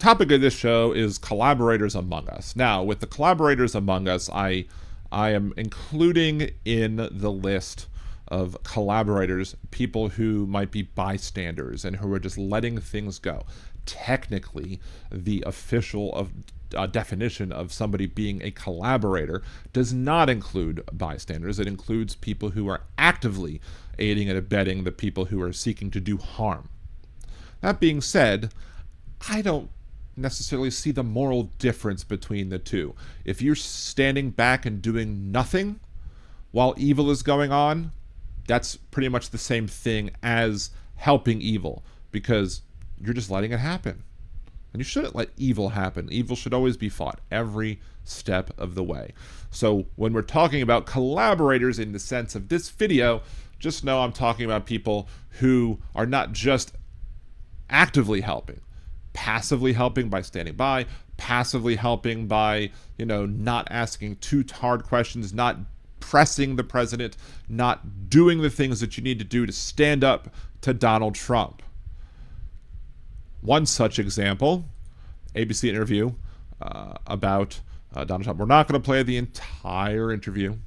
topic of this show is collaborators among us. Now, with the collaborators among us, I am including in the list of collaborators people who might be bystanders and who are just letting things go. Technically, the official definition of somebody being a collaborator does not include bystanders. It includes people who are actively aiding and abetting the people who are seeking to do harm. That being said, I don't necessarily see the moral difference between the two. If you're standing back and doing nothing while evil is going on, that's pretty much the same thing as helping evil, because you're just letting it happen. And you shouldn't let evil happen. Evil should always be fought every step of the way. So when we're talking about collaborators in the sense of this video, just know I'm talking about people who are not just actively helping, passively helping by standing by, passively helping by, not asking too hard questions, not pressing the president, not doing the things that you need to do to stand up to Donald Trump. One such example, ABC interview about Donald Trump. We're not going to play the entire interview,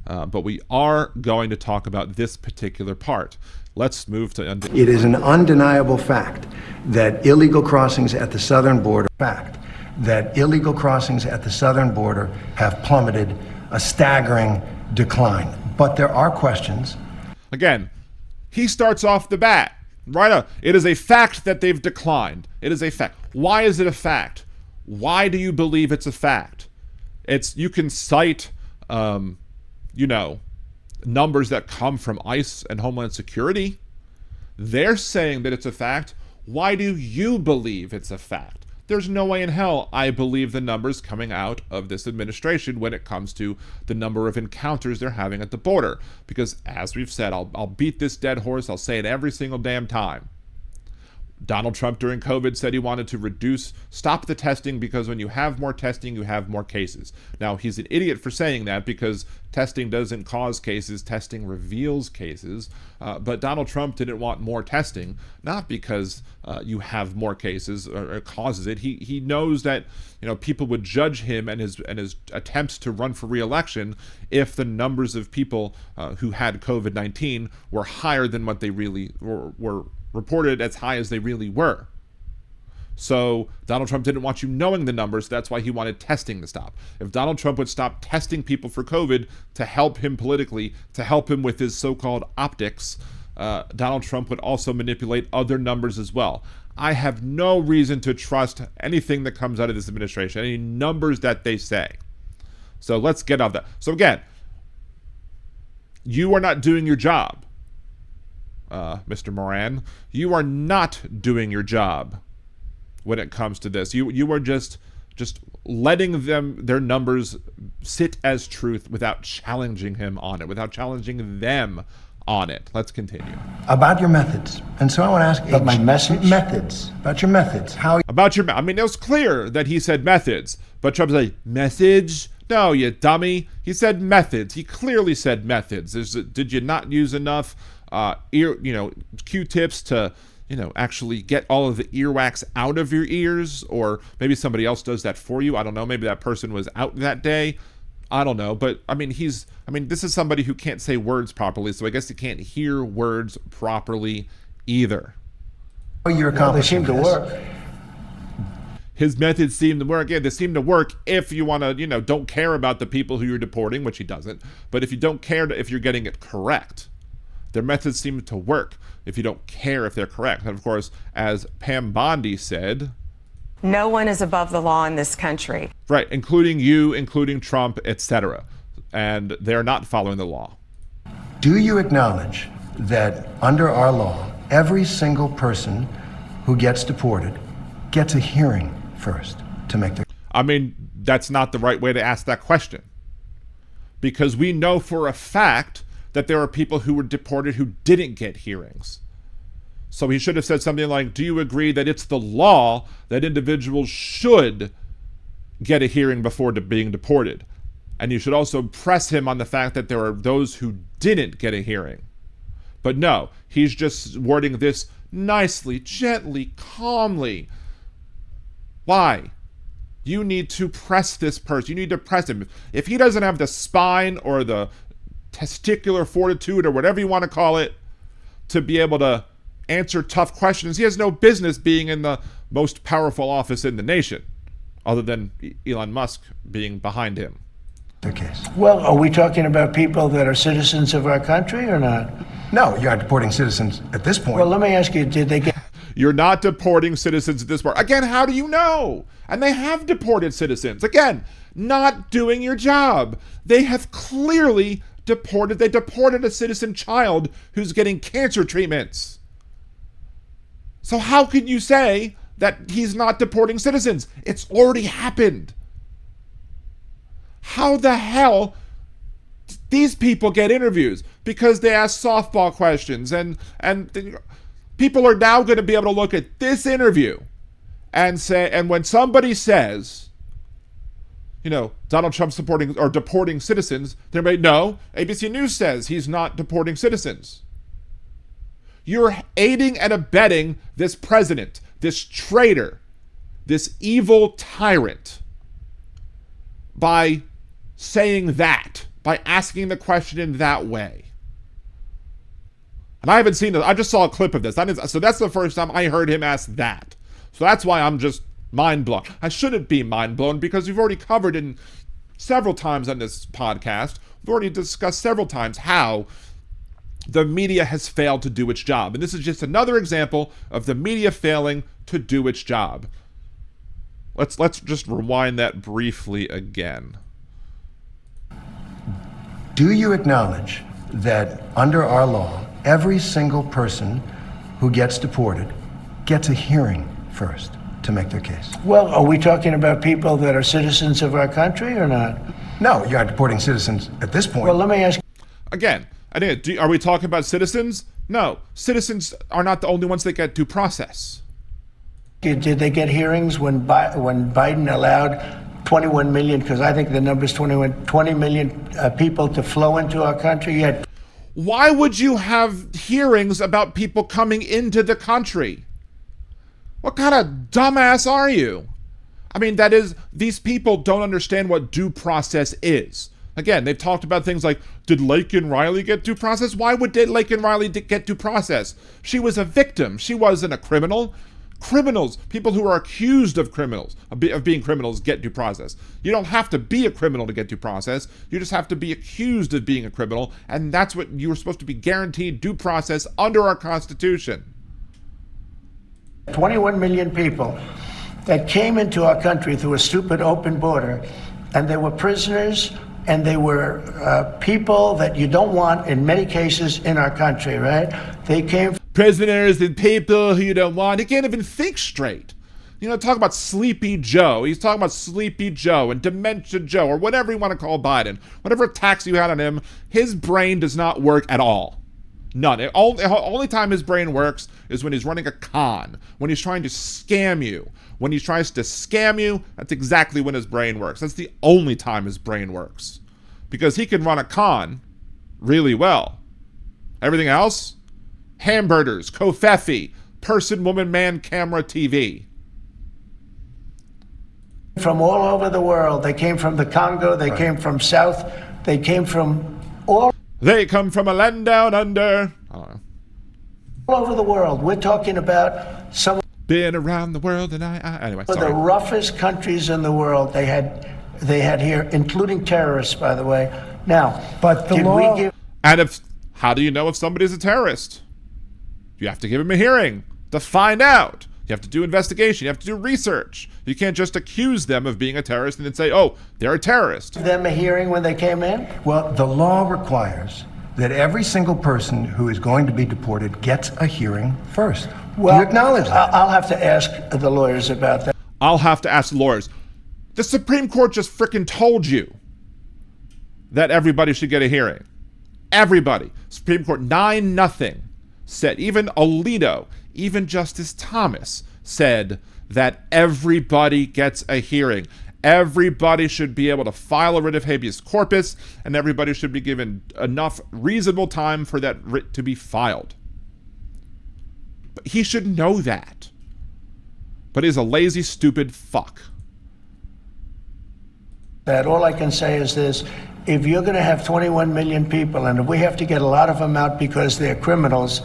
but we are going to talk about this particular part. Let's move to... It is an undeniable fact that illegal crossings at the southern border have plummeted, a staggering decline. But there are questions. Again, he starts off the bat. Right up. It is a fact that they've declined. It is a fact. Why is it a fact? Why do you believe it's a fact? You can cite, numbers that come from ICE and Homeland Security. They're saying that it's a fact. Why do you believe it's a fact? There's no way in hell I believe the numbers coming out of this administration when it comes to the number of encounters they're having at the border. Because as we've said, I'll beat this dead horse. I'll say it every single damn time. Donald Trump during COVID said he wanted to stop the testing because when you have more testing, you have more cases. Now, he's an idiot for saying that because testing doesn't cause cases, testing reveals cases. But Donald Trump didn't want more testing, not because you have more cases or it causes it. He knows that people would judge him and his attempts to run for re-election if the numbers of people who had COVID-19 were higher than what they really were reported as high as they really were. So Donald Trump didn't want you knowing the numbers. That's why he wanted testing to stop. If Donald Trump would stop testing people for COVID to help him politically, to help him with his so-called optics, Donald Trump would also manipulate other numbers as well. I have no reason to trust anything that comes out of this administration, any numbers that they say. So let's get off that. So again, you are not doing your job. Mr. Moran, you are not doing your job when it comes to this. You are just letting their numbers sit as truth without challenging him on it, without challenging them on it. Let's continue. About your methods. And so I want to ask about my message? Methods. About your methods. It was clear that he said methods, but Trump's like, message? No, you dummy. He said methods. He clearly said methods. Did you not use enough Q-tips to, actually get all of the earwax out of your ears? Or maybe somebody else does that for you. I don't know. Maybe that person was out that day. I don't know. But this is somebody who can't say words properly. So I guess he can't hear words properly either. They seem to work. His methods seem to work. Yeah, they seem to work if you want to, don't care about the people who you're deporting, which he doesn't. But if you don't care if you're getting it correct, their methods seem to work if you don't care if they're correct. And of course, as Pam Bondi said, no one is above the law in this country. Right, including you, including Trump, etc. And they're not following the law. Do you acknowledge that under our law, every single person who gets deported gets a hearing first to make their... That's not the right way to ask that question. Because we know for a fact that there are people who were deported who didn't get hearings. So he should have said something like, do you agree that it's the law that individuals should get a hearing before being deported? And you should also press him on the fact that there are those who didn't get a hearing. But no, he's just wording this nicely, gently, calmly. Why? You need to press this person. You need to press him. If he doesn't have the spine or the testicular fortitude or whatever you want to call it to be able to answer tough questions, he has no business being in the most powerful office in the nation, other than Elon Musk being behind him. The case. Well, are we talking about people that are citizens of our country or not? No, you're not deporting citizens at this point. Well, let me ask you, did they get... You're not deporting citizens at this point. Again, how do you know? And they have deported citizens. Again, not doing your job. They have clearly deported. They deported a citizen child who's getting cancer treatments. So how can you say that he's not deporting citizens? It's already happened. How the hell these people get interviews? Because they ask softball questions, and people are now going to be able to look at this interview and say, and when somebody says, you know, Donald Trump's supporting or deporting citizens, they're like, no, ABC News says he's not deporting citizens. You're aiding and abetting this president, this traitor, this evil tyrant by saying that, by asking the question in that way. And I haven't seen it. I just saw a clip of this. So that's the first time I heard him ask that. So that's why I'm just mind blown. I shouldn't be mind blown because we've already covered in several times on this podcast. We've already discussed several times how the media has failed to do its job. And this is just another example of the media failing to do its job. Let's just rewind that briefly again. Do you acknowledge that under our law, every single person who gets deported gets a hearing first to make their case? Well, are we talking about people that are citizens of our country or not? No, you're not deporting citizens at this point. Well, let me ask... Again, are we talking about citizens? No, citizens are not the only ones that get due process. Did they get hearings when Biden allowed 21 million, because I think the number is 20 million people to flow into our country? Yet, why would you have hearings about people coming into the country? What kind of dumbass are you? I mean, that is, these people don't understand what due process is. Again, they've talked about things like, did Laken Riley get due process? Why would Laken Riley get due process? She was a victim. She wasn't a criminal. Criminals, people who are accused of being criminals, get due process. You don't have to be a criminal to get due process. You just have to be accused of being a criminal, and that's what you were supposed to be guaranteed due process under our Constitution. 21 million people that came into our country through a stupid open border, and they were prisoners, and they were people that you don't want in many cases in our country, right? They came... Prisoners and people who you don't want. He can't even think straight. You know, talk about Sleepy Joe. He's talking about Sleepy Joe and Dementia Joe, or whatever you want to call Biden. Whatever attacks you had on him, his brain does not work at all. None. The only time his brain works is when he's running a con, when he's trying to scam you. When he tries to scam you, that's exactly when his brain works. That's the only time his brain works. Because he can run a con really well. Everything else? Hamburgers, Kofefi, person, woman, man, camera, TV. From all over the world. They came from the Congo. They came from South. They came from all... They come from a land down under. I don't know. All over the world. We're talking about some... Been around the world and anyway, sorry. The roughest countries in the world they had here, including terrorists, by the way. Now, but the law... And how do you know if somebody's a terrorist? You have to give him a hearing to find out. You have to do investigation. You have to do research. You can't just accuse them of being a terrorist and then say, oh, they're a terrorist. Them a hearing when they came in? Well, the law requires that every single person who is going to be deported gets a hearing first. Well, you acknowledge that? I'll have to ask the lawyers about that. I'll have to ask the lawyers. The Supreme Court just frickin' told you that everybody should get a hearing. Everybody. Supreme Court 9-0 said, even Alito, even Justice Thomas said that everybody gets a hearing. Everybody should be able to file a writ of habeas corpus, and everybody should be given enough reasonable time for that writ to be filed. But he should know that. But he's a lazy, stupid fuck. That all I can say is this: if you're going to have 21 million people, and if we have to get a lot of them out because they're criminals,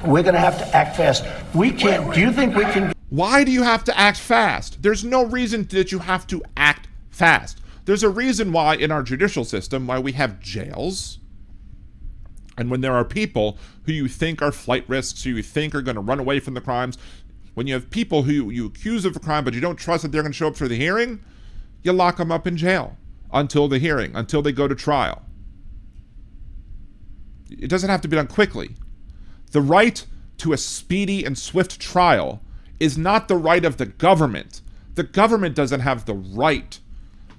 we're going to have to act fast. We can't. Do you think we can? Why do you have to act fast? There's no reason that you have to act fast. There's a reason why in our judicial system, why we have jails. And when there are people who you think are flight risks, who you think are going to run away from the crimes, when you have people who you accuse of a crime but you don't trust that they're going to show up for the hearing, you lock them up in jail until the hearing, until they go to trial. It doesn't have to be done quickly. The right to a speedy and swift trial is not the right of the government. The government doesn't have the right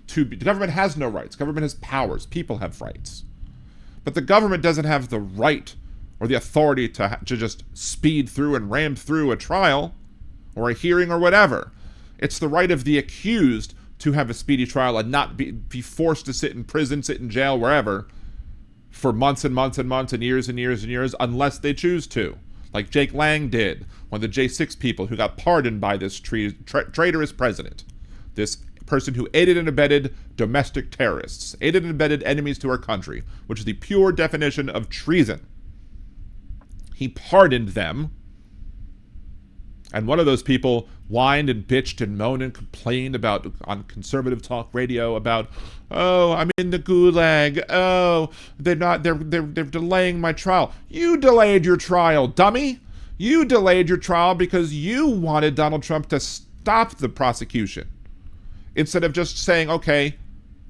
to be, the government has no rights. Government has powers. People have rights. But the government doesn't have the right or the authority to just speed through and ram through a trial or a hearing or whatever. It's the right of the accused to have a speedy trial and not be forced to sit in prison, sit in jail, wherever, for months and months and months and years and years and years, unless they choose to. Like Jake Lang did, one of the J6 people who got pardoned by this traitorous president. This person who aided and abetted domestic terrorists, aided and abetted enemies to our country, which is the pure definition of treason. He pardoned them. And one of those people whined and bitched and moaned and complained about on conservative talk radio about, oh, I'm in the gulag. Oh, they're delaying my trial. You delayed your trial, dummy. You delayed your trial because you wanted Donald Trump to stop the prosecution. Instead of just saying, okay,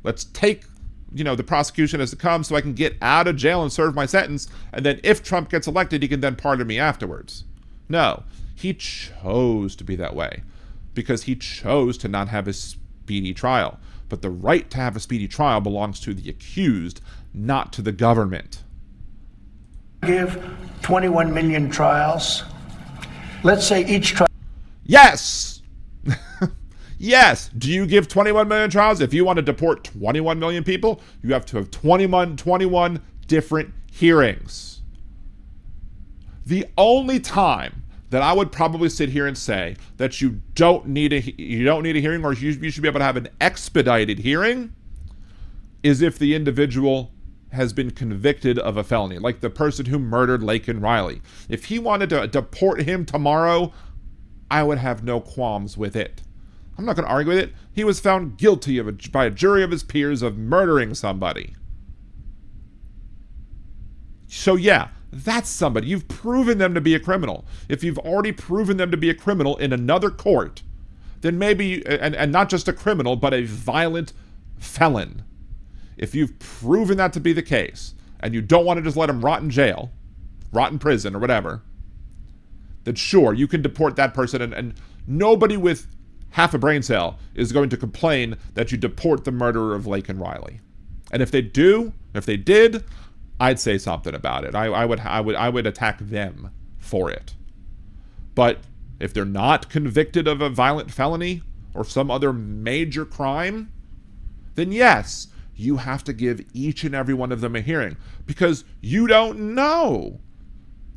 let's take, the prosecution as it comes so I can get out of jail and serve my sentence. And then if Trump gets elected, he can then pardon me afterwards. No. He chose to be that way because he chose to not have a speedy trial. But the right to have a speedy trial belongs to the accused, not to the government. Give 21 million trials. Let's say each trial. Yes! Yes! Do you give 21 million trials? If you want to deport 21 million people, you have to have 21 different hearings. The only time that I would probably sit here and say that you don't need a hearing, or you should be able to have an expedited hearing, is if the individual has been convicted of a felony, like the person who murdered Laken Riley. If he wanted to deport him tomorrow, I would have no qualms with it. I'm not going to argue with it. He was found guilty by a jury of his peers of murdering somebody. So yeah, that's somebody. You've proven them to be a criminal. If you've already proven them to be a criminal in another court, then maybe, and not just a criminal, but a violent felon. If you've proven that to be the case, and you don't want to just let them rot in jail, rot in prison or whatever, then sure, you can deport that person, and nobody with half a brain cell is going to complain that you deport the murderer of Laken Riley. And if they did, I'd say something about it. I would attack them for it. But if they're not convicted of a violent felony or some other major crime, then yes, you have to give each and every one of them a hearing, because you don't know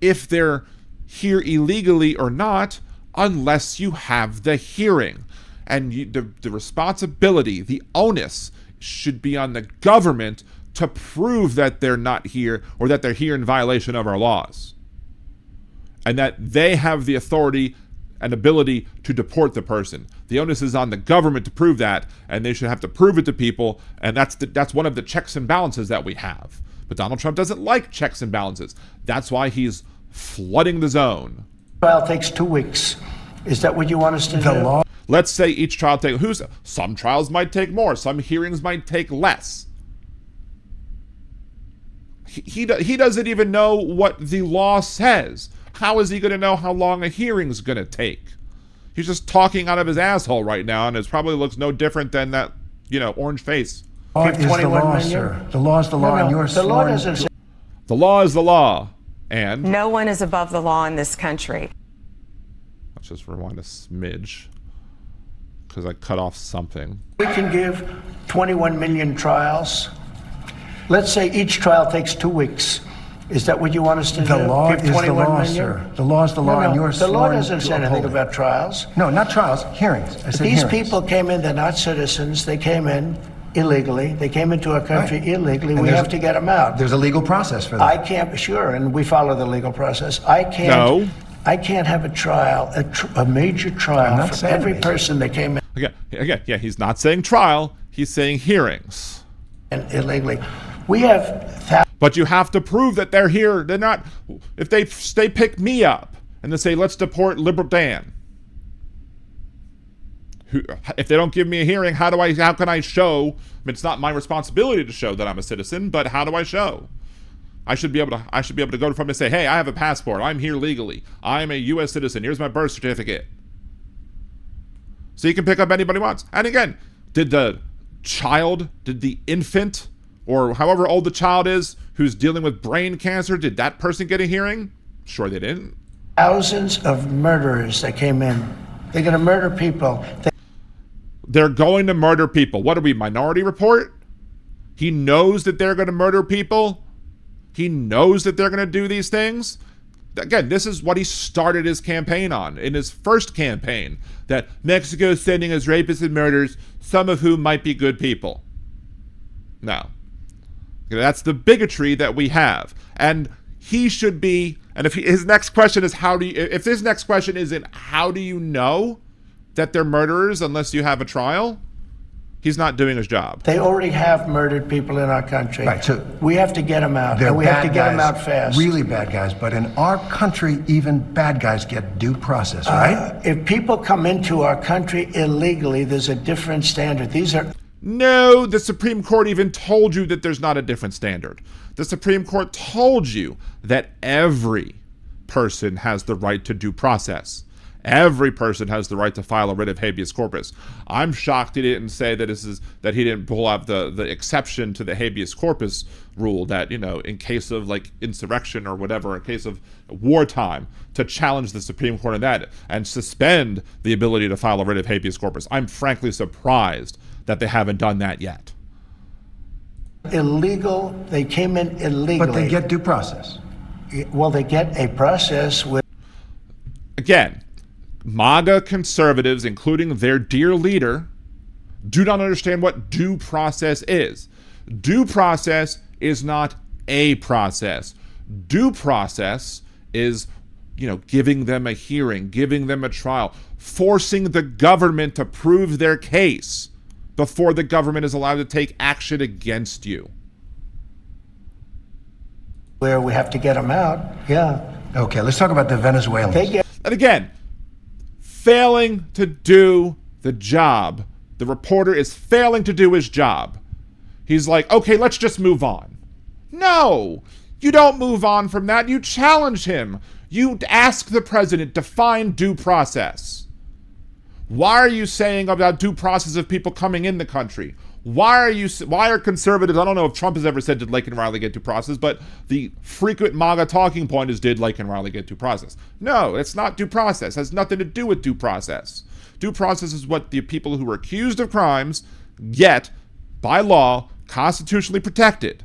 if they're here illegally or not unless you have the hearing. And the responsibility, the onus should be on the government to prove that they're not here, or that they're here in violation of our laws, and that they have the authority and ability to deport the person. The onus is on the government to prove that, and they should have to prove it to people, and that's one of the checks and balances that we have. But Donald Trump doesn't like checks and balances. That's why he's flooding the zone. Trial takes 2 weeks. Is that what you want us to do? Let's say each trial takes, some trials might take more, some hearings might take less. He doesn't even know what the law says. How is he going to know how long a hearing's going to take? He's just talking out of his asshole right now, and it probably looks no different than that, orange face. The law is the law, sir. The law is the law, and you're the law doesn't say. The law is the law, and no one is above the law in this country. Let's just rewind a smidge, because I cut off something. We can give 21 million trials. Let's say each trial takes 2 weeks. Is that what you want us to do? The law Give is the 21 law, million? sir. The law is the law, and you're the law sworn doesn't to say anything uphold it. about trials. No, not trials, hearings. I said These hearings. people came in, they're not citizens. They came in illegally. They came into our country Right. illegally. And We there's- have to get them out. There's a legal process for that. I can't, sure, and we follow the legal process. I can't. No. I can't have a trial, a major I'm trial not for saying every major. person that came Again, yeah, he's not saying trial. He's saying hearings. in illegally. We have But you have to prove that they're here. They're not. If they pick me up and they say, let's deport Liberal Dan. If they don't give me a hearing, how can I show? I mean, it's not my responsibility to show that I'm a citizen, but how do I show? I should be able to go to them and say, hey, I have a passport. I'm here legally. I'm a U.S. citizen. Here's my birth certificate. So you can pick up anybody wants. And again, did the infant, or however old the child is, who's dealing with brain cancer, did that person get a hearing? Sure they didn't. thousands of murderers that came in. They're going to murder people. They're going to murder people. What are we, Minority Report? He knows that they're going to murder people. He knows that they're going to do these things. Again, this is what he started his campaign on in his first campaign, that Mexico is sending us rapists and murderers, some of whom might be good people. No. That's the bigotry that we have. And he should be, and if his next question is if his next question isn't how do you know that they're murderers unless you have a trial, he's not doing his job. They already have murdered people in our country. Right, so we have to get them out, They're and we bad have to get them guys, out fast. really bad guys. But in our country, even bad guys get due process, right? If people come into our country illegally, there's a different standard. These are No, the Supreme Court even told you that there's not a different standard. The Supreme Court told you that every person has the right to due process. Every person has the right to file a writ of habeas corpus. I'm shocked he didn't say that he didn't pull out the exception to the habeas corpus rule that, in case of like insurrection or whatever, in case of wartime, to challenge the Supreme Court on that and suspend the ability to file a writ of habeas corpus. I'm frankly surprised that they haven't done that yet. illegal. They came in illegally. But they get due process. Well, they get a process with. Again, MAGA conservatives, including their dear leader, do not understand what due process is. Due process is not a process. Due process is, giving them a hearing, giving them a trial, forcing the government to prove their case before the government is allowed to take action against you. Where we have to get them out. Yeah. Okay, let's talk about the Venezuelans. They get. And again, failing to do the job. The reporter is failing to do his job. He's like, okay, let's just move on. No, you don't move on from that. You challenge him. You ask the president to find due process. Why are you saying about due process of people coming in the country? Why are conservatives, I don't know if Trump has ever said did Lake and Riley get due process, but the frequent MAGA talking point is did Lake and Riley get due process? No, it's not due process. It has nothing to do with due process. Due process is what the people who are accused of crimes get by law, constitutionally protected.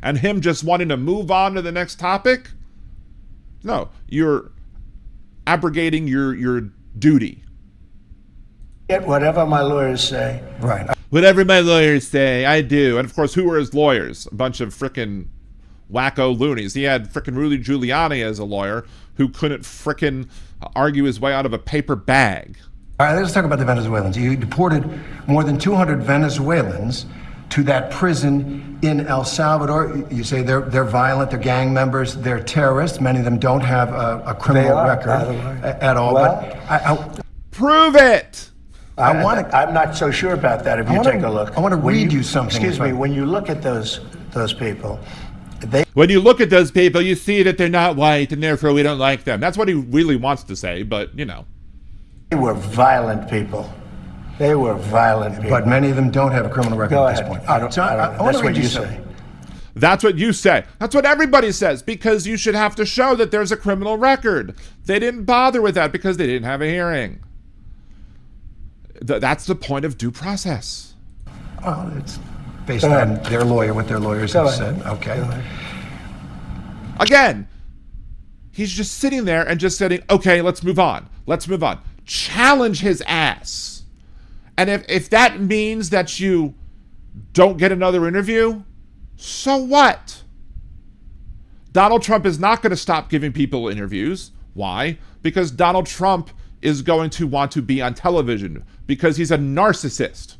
And him just wanting to move on to the next topic? No, you're abrogating your duty. Get whatever my lawyers say. Right. Whatever my lawyers say, I do. And of course, who were his lawyers? A bunch of frickin' wacko loonies. He had frickin' Rudy Giuliani as a lawyer who couldn't frickin' argue his way out of a paper bag. All right, let's talk about the Venezuelans. You deported more than 200 Venezuelans to that prison in El Salvador. You say they're violent, they're gang members, they're terrorists. Many of them don't have a criminal record by the way. at all. Well, but Prove it! I'm not so sure about that. If you take a look, I want to When read you something. Excuse me. When you look at those people, When you look at those people, you see that they're not white, and therefore we don't like them. That's what he really wants to say, but, they were violent people. They were violent people. But many of them don't have a criminal record Go at this ahead. point. I don't, So I don't, I want that's to what read you you something. say. That's what you say. That's what everybody says, because you should have to show that there's a criminal record. They didn't bother with that because they didn't have a hearing. That's the point of due process. Well, based on their lawyer, what their lawyers have said. Okay. Again, he's just sitting there and just saying, okay, let's move on. Let's move on. Challenge his ass. And if that means that you don't get another interview, so what? Donald Trump is not going to stop giving people interviews. Why? Because Donald Trump is going to want to be on television because he's a narcissist.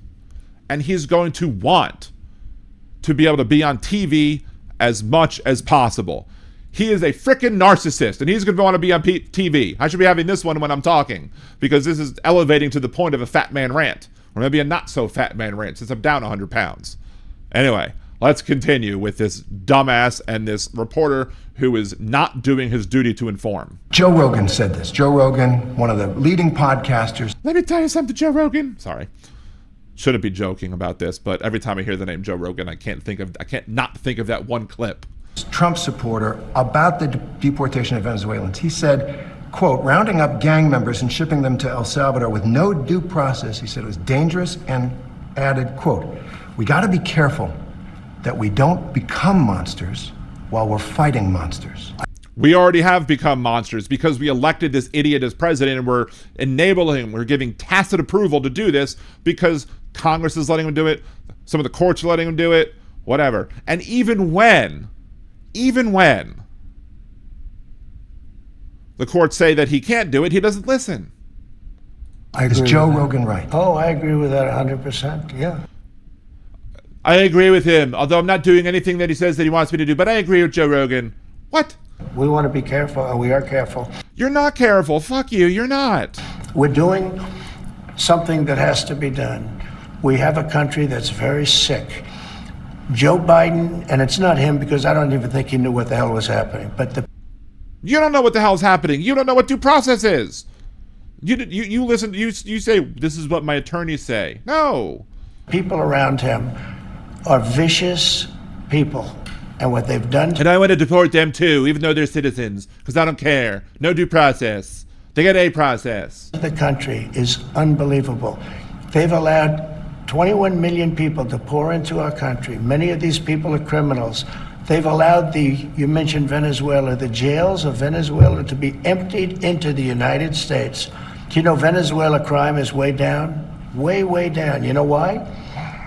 And he's going to want to be able to be on TV as much as possible. He is a freaking narcissist, and he's going to want to be on TV. I should be having this one when I'm talking, because this is elevating to the point of a fat man rant, or maybe a not so fat man rant, since I'm down 100 pounds. Anyway, let's continue with this dumbass and this reporter who is not doing his duty to inform. Joe Rogan said this. Joe Rogan, one of the leading podcasters. Let me tell you something, Joe Rogan. Sorry. Shouldn't be joking about this, but every time I hear the name Joe Rogan, I can't not think of that one clip. Trump supporter about the deportation of Venezuelans. He said, quote, rounding up gang members and shipping them to El Salvador with no due process, he said it was dangerous, and added, quote, we got to be careful that we don't become monsters while we're fighting monsters. We already have become monsters because we elected this idiot as president, and we're enabling him. We're giving tacit approval to do this because Congress is letting him do it. Some of the courts are letting him do it, whatever. And even when the courts say that he can't do it, he doesn't listen. Is Joe Rogan right? Oh, I agree with that 100%. Yeah. I agree with him, although I'm not doing anything that he says that he wants me to do, but I agree with Joe Rogan. What? We want to be careful, and we are careful. You're not careful. Fuck you. You're not. We're doing something that has to be done. We have a country that's very sick. Joe Biden, and it's not him because I don't even think he knew what the hell was happening, but you don't know what the hell's happening. You don't know what due process is. You listen, you say, this is what my attorneys say. No. People around him are vicious people, and what they've done. And I want to deport them too, even though they're citizens, because I don't care. No due process. They get a process. The country is unbelievable. They've allowed 21 million people to pour into our country. Many of these people are criminals. They've allowed you mentioned Venezuela, the jails of Venezuela to be emptied into the United States. Do you know Venezuela crime is way down? Way, way down. You know why?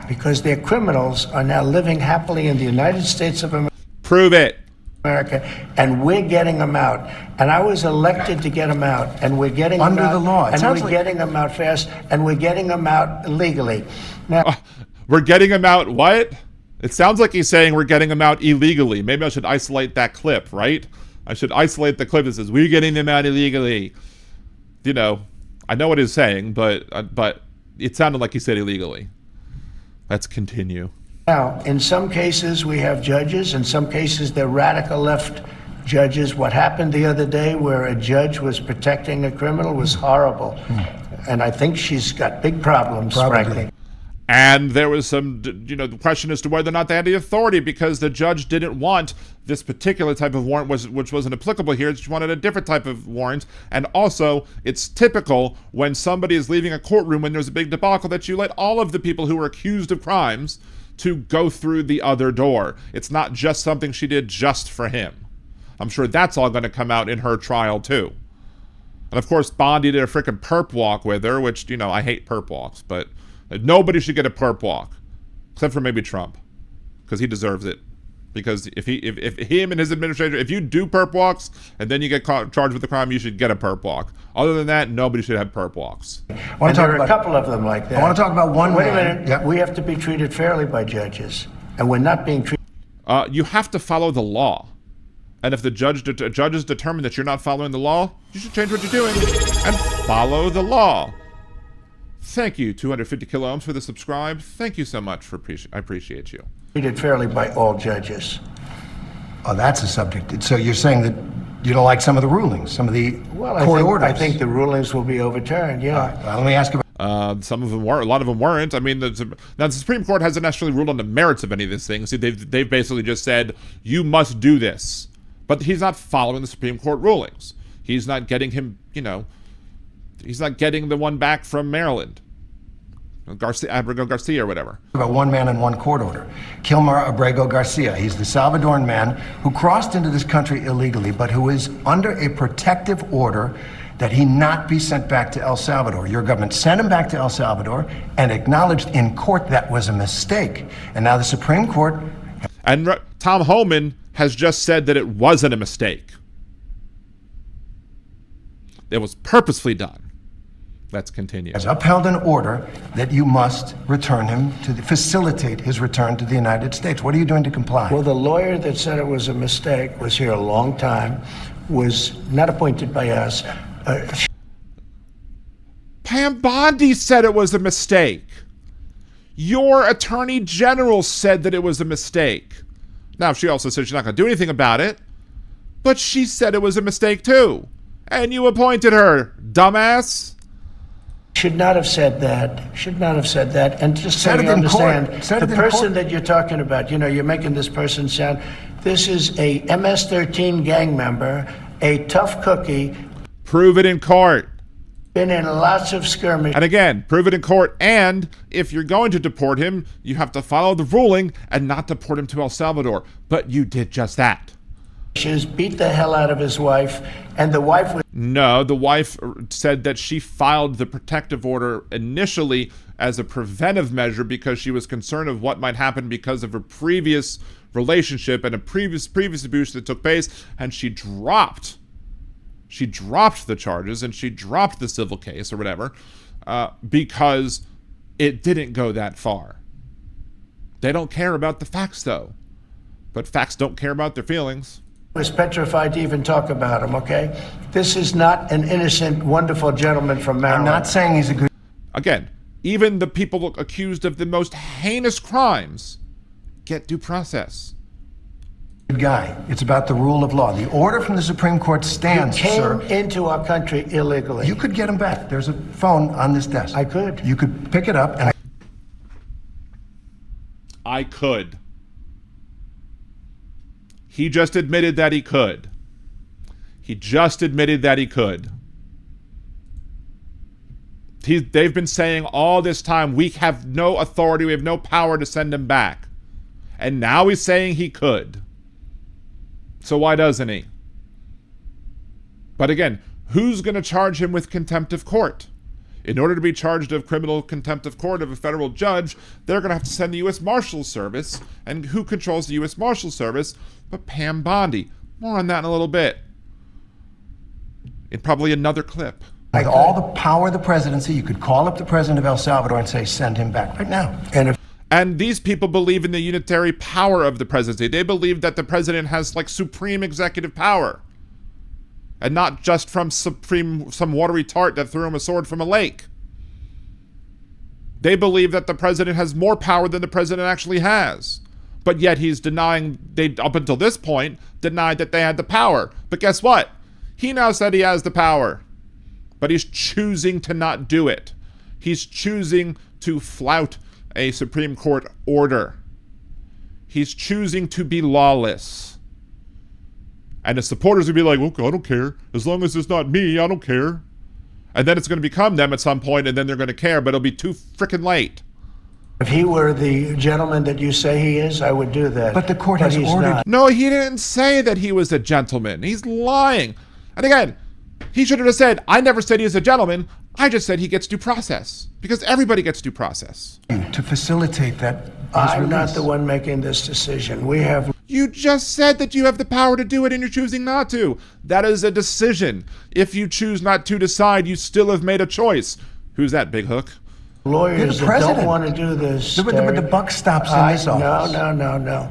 Because their criminals are now living happily in the United States of America. Prove it. And we're getting them out. And I was elected to get them out. And we're getting them out. Under the law. And we're getting them out fast. And we're getting them out legally. Now, we're getting them out what? It sounds like he's saying we're getting them out illegally. Maybe I should isolate that clip, right? I should isolate the clip that says we're getting them out illegally. You know, I know what he's saying, but it sounded like he said illegally. Let's continue. Now, in some cases, we have judges. In some cases, they're radical left judges. What happened the other day where a judge was protecting a criminal was horrible. And I think she's got big problems, frankly. And there was some, the question as to whether or not they had the authority because the judge didn't want this particular type of warrant, which wasn't applicable here. She wanted a different type of warrant. And also, it's typical when somebody is leaving a courtroom when there's a big debacle that you let all of the people who are accused of crimes to go through the other door. It's not just something she did just for him. I'm sure that's all going to come out in her trial, too. And of course, Bondi did a freaking perp walk with her, which, I hate perp walks, but nobody should get a perp walk, except for maybe Trump, because he deserves it. Because if him and his administration, if you do perp walks and then you get charged with the crime, you should get a perp walk. Other than that, nobody should have perp walks. And there are a couple of them like that. I want to talk about one. Wait a minute. Yep. We have to be treated fairly by judges, and we're not being treated. You have to follow the law, and if the judges determine that you're not following the law, you should change what you're doing and follow the law. Thank you, 250 kilo ohms for the subscribe. Thank you so much I appreciate you. Treated fairly by all judges. Oh, that's a subject. So you're saying that you don't like some of the rulings, some of the court orders? I think the rulings will be overturned, yeah. All right, well, let me ask about... Some of them were, a lot of them weren't. I mean, now the Supreme Court hasn't actually ruled on the merits of any of these things. They've basically just said, you must do this. But he's not following the Supreme Court rulings. He's not getting him, he's not getting the one back from Maryland. Abrego Garcia or whatever. About one man and one court order. Kilmar Abrego Garcia. He's the Salvadoran man who crossed into this country illegally, but who is under a protective order that he not be sent back to El Salvador. Your government sent him back to El Salvador and acknowledged in court that was a mistake. And now the Supreme Court... And Tom Homan has just said that it wasn't a mistake. It was purposefully done. Let's continue. Has upheld an order that you must return him facilitate his return to the United States. What are you doing to comply? Well, the lawyer that said it was a mistake was here a long time, was not appointed by us. Pam Bondi said it was a mistake. Your attorney general said that it was a mistake. Now, she also said she's not going to do anything about it, but she said it was a mistake too. And you appointed her, dumbass. Should not have said that. Should not have said that. And just so Said it you in understand, court. Said the it in person court. that you're talking about, you're making this person sound, this is a MS-13 gang member, a tough cookie, Prove it in court. been in lots of skirmishes. And again, prove it in court. And if you're going to deport him, you have to follow the ruling and not deport him to El Salvador. But you did just that. Beat the hell out of his wife, and the wife was... No, the wife said that she filed the protective order initially as a preventive measure because she was concerned of what might happen because of her previous relationship and a previous abuse that took place, and she dropped the charges and she dropped the civil case or whatever because it didn't go that far. They don't care about the facts, though, but facts don't care about their feelings. Was petrified to even talk about him, okay? This is not an innocent, wonderful gentleman from Maryland. I'm not saying he's a good... Again, even the people accused of the most heinous crimes get due process. guy. It's about the rule of law. The order from the Supreme Court stands, He came sir. into our country illegally. You could get him back. There's a phone on this desk. I could. You could pick it up and... I could. He just admitted that he could. He just admitted that he could. They've been saying all this time, we have no authority, we have no power to send him back. And now he's saying he could. So why doesn't he? But again, who's going to charge him with contempt of court? In order to be charged of criminal contempt of court of a federal judge, they're going to have to send the U.S. Marshals Service. And who controls the U.S. Marshals Service? But Pam Bondi. More on that in a little bit. In probably another clip. with all the power of the presidency, you could call up the president of El Salvador and say, send him back right now. And these people believe in the unitary power of the presidency. They believe that the president has like supreme executive power. And not just from some watery tart that threw him a sword from a lake. They believe that the president has more power than the president actually has. But yet he's denying, they up until this point, denied that they had the power. But guess what? He now said he has the power. But he's choosing to not do it. He's choosing to flout a Supreme Court order. He's choosing to be lawless. And his supporters would be like, okay, I don't care. As long as it's not me, I don't care. And then it's going to become them at some point, and then they're going to care, but it'll be too freaking late. If he were the gentleman that you say he is, I would do that. But the court has he's ordered... not. No, he didn't say that he was a gentleman. He's lying. And again, he should have just said, I never said he was a gentleman. I just said he gets due process. Because everybody gets due process. To facilitate that I'm release. not the one making this decision. We have... You just said that you have the power to do it and you're choosing not to. That is a decision. If you choose not to decide, you still have made a choice. Who's that, Big Hook? lawyers You're the that don't president. want to do this. But Terry. the buck stops in this office. No.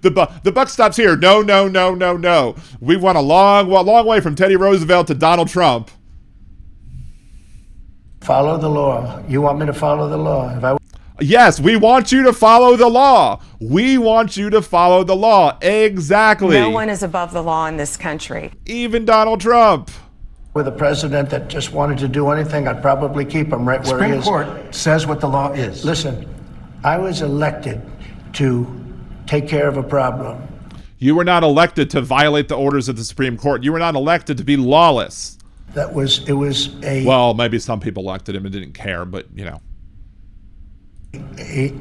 The buck stops here. No. We went a long way from Teddy Roosevelt to Donald Trump. Follow the law. You want me to follow the law? If I Yes, we want you to follow the law. We want you to follow the law. Exactly. No one is above the law in this country. Even Donald Trump. were the president that just wanted to do anything, I'd probably keep him right where he Supreme is. Court says what the law is. Listen, I was elected to take care of a problem. You were not elected to violate the orders of the Supreme Court. You were not elected to be lawless. It was a Well, maybe some people elected him and didn't care, but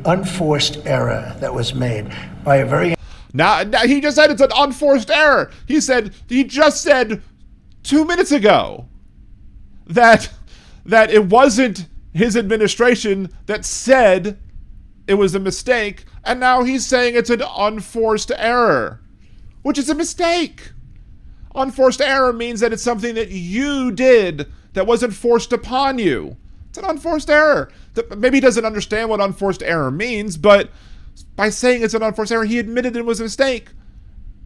unforced error that was made by a very Now he just said it's an unforced error. He just said 2 minutes ago that it wasn't his administration that said it was a mistake, and now he's saying it's an unforced error, which is a mistake. Unforced error means that it's something that you did that wasn't forced upon you. It's an unforced error. Maybe he doesn't understand what unforced error means, but by saying it's an unforced error, he admitted it was a mistake.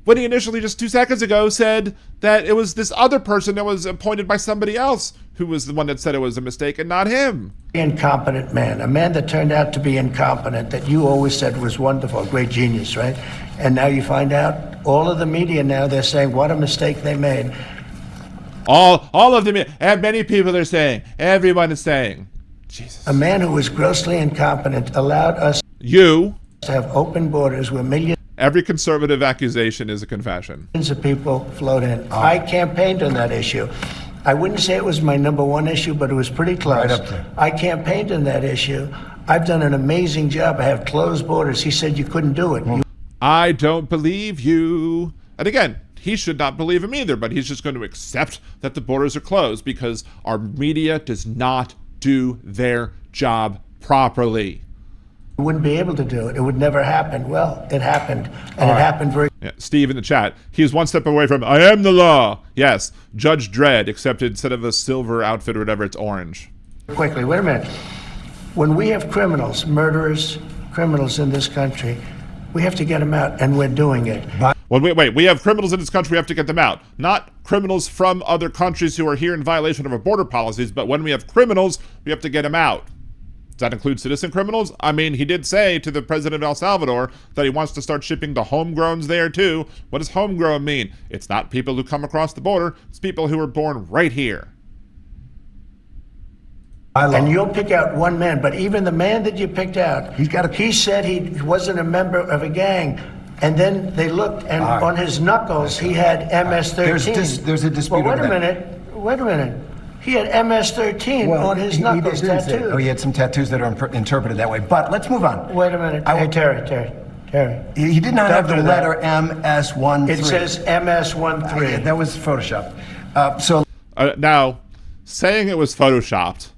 When he initially, just 2 seconds ago, said that it was this other person that was appointed by somebody else who was the one that said it was a mistake and not him. incompetent man, a man that turned out to be incompetent, that you always said was wonderful, a great genius, right? And now you find out all of the media now, they're saying what a mistake they made. All of them, and many people are saying, everyone is saying, Jesus. A man who was grossly incompetent allowed us You, to have open borders where millions every conservative accusation is a confession. of people flowed in. I campaigned on that issue. I wouldn't say it was my number one issue, but it was pretty close. Right up there. I campaigned on that issue. I've done an amazing job. I have closed borders. He said you couldn't do it. I don't believe you. And again, he should not believe him either, but he's just going to accept that the borders are closed because our media does not do their job properly. You wouldn't be able to do it. It would never happen. Well, it happened, and it happened very Yeah, Steve in the chat, he's one step away from, I am the law. Yes, Judge Dredd, except instead of a silver outfit or whatever, it's orange. quickly. Wait a minute. When we have criminals, murderers, criminals in this country, we have to get them out, and we're doing it. When we have criminals in this country, we have to get them out. Not criminals from other countries who are here in violation of our border policies, but when we have criminals, we have to get them out. Does that include citizen criminals? I mean, he did say to the president of El Salvador that he wants to start shipping the homegrowns there too. What does homegrown mean? It's not people who come across the border. It's people who were born right here. And you'll pick out one man, but even the man that you picked out, he said he wasn't a member of a gang. And then they looked, and on his knuckles, he had MS-13. There's a dispute Well, over wait a minute. He had MS-13 on his knuckles tattooed. Oh, he had some tattoos that are interpreted that way. But let's move on. Wait a minute. Hey, Terry. He did not have the Don't do letter MS-13. It says MS-13. That was Photoshopped. Now, saying it was photoshopped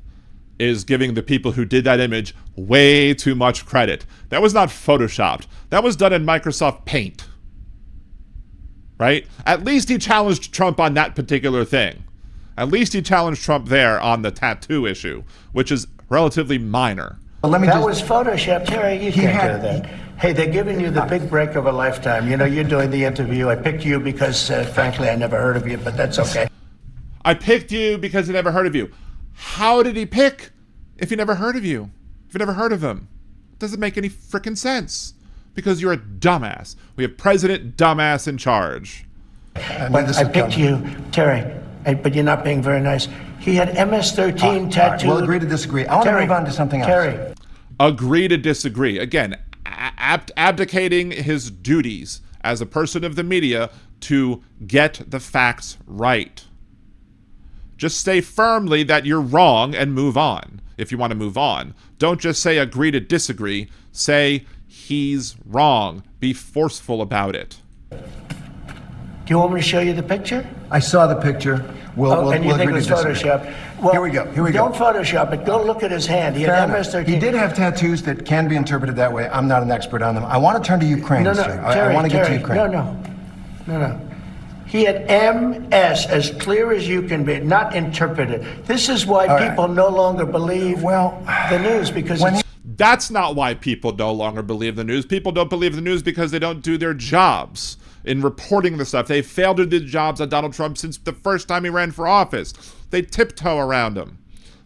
is giving the people who did that image way too much credit. That was not photoshopped. That was done in Microsoft Paint. Right? At least he challenged Trump on that particular thing. At least he challenged Trump there on the tattoo issue, which is relatively minor. That was Photoshop, Terry. You can't do that. Hey, they're giving you the big break of a lifetime. You know, you're doing the interview. I picked you because, frankly, I never heard of you, but that's okay. I picked you because I never heard of you. How did he pick if he never heard of you? If you never heard of him? It doesn't make any frickin' sense. Because you're a dumbass. We have President Dumbass in charge. I picked you, Terry, but you're not being very nice. He had MS-13 tattooed. We'll agree to disagree. I want to move on to something else. Terry. Agree to disagree. Again, abdicating his duties as a person of the media to get the facts right. Just say firmly that you're wrong and move on, if you want to move on. Don't just say agree to disagree. Say he's wrong. Be forceful about it. Do you want me to show you the picture? I saw the picture. And you think it was Photoshop? Well, Here we go. Don't Photoshop it. Go look at his hand. He had MS-13. He did have tattoos that can be interpreted that way. I'm not an expert on them. I want to turn to Ukraine, No, sir. Terry, I want to get to Ukraine. No. He had MS as clear as you can be, not interpreted. This is why people no longer believe the news, because That's not why people no longer believe the news. People don't believe the news because they don't do their jobs in reporting the stuff. They failed to do the jobs on Donald Trump since the first time he ran for office. They tiptoe around him.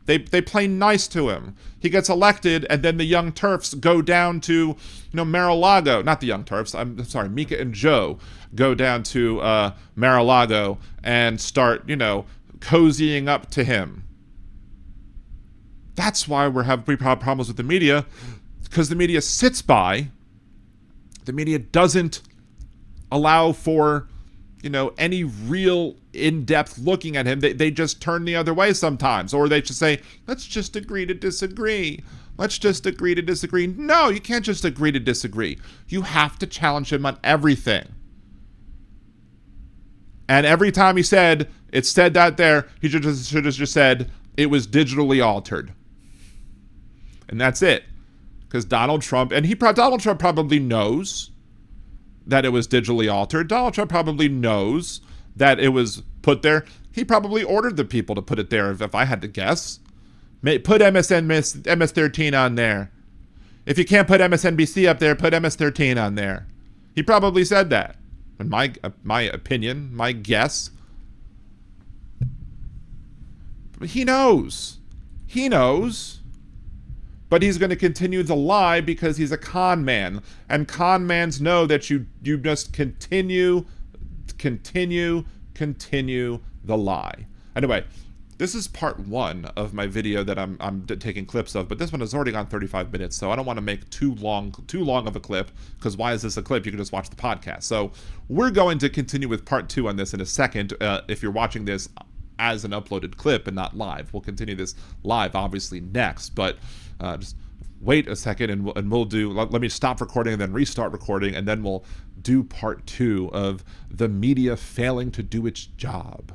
They play nice to him. He gets elected, and then the Young Turfs go down to, Mar-a-Lago. Not the Young Turfs. I'm sorry, Mika and Joe go down to Mar-a-Lago and start, cozying up to him. That's why we have problems with the media, because the media sits by. The media doesn't allow for, any real in-depth looking at him. They just turn the other way sometimes, or they just say, let's just agree to disagree. Let's just agree to disagree. No, you can't just agree to disagree. You have to challenge him on everything. And every time he said, it said that there, he should have just said, it was digitally altered. And that's it. Because Donald Trump probably knows that it was digitally altered. Donald Trump probably knows that it was put there. He probably ordered the people to put it there, if I had to guess. Put MS-13 on there. If you can't put MSNBC up there, put MS-13 on there. He probably said that. In my opinion, my guess. But he knows. He knows. But he's going to continue the lie because he's a con man. And con mans know that you just continue the lie. Anyway, this is part 1 of my video that I'm taking clips of, but this one has already gone 35 minutes, so I don't want to make too long of a clip, because why is this a clip? You can just watch the podcast. So we're going to continue with part 2 on this in a second. If you're watching this as an uploaded clip and not live, we'll continue this live obviously next, but just wait a second and we'll do, let me stop recording and then restart recording, and then we'll do part 2 of the media failing to do its job.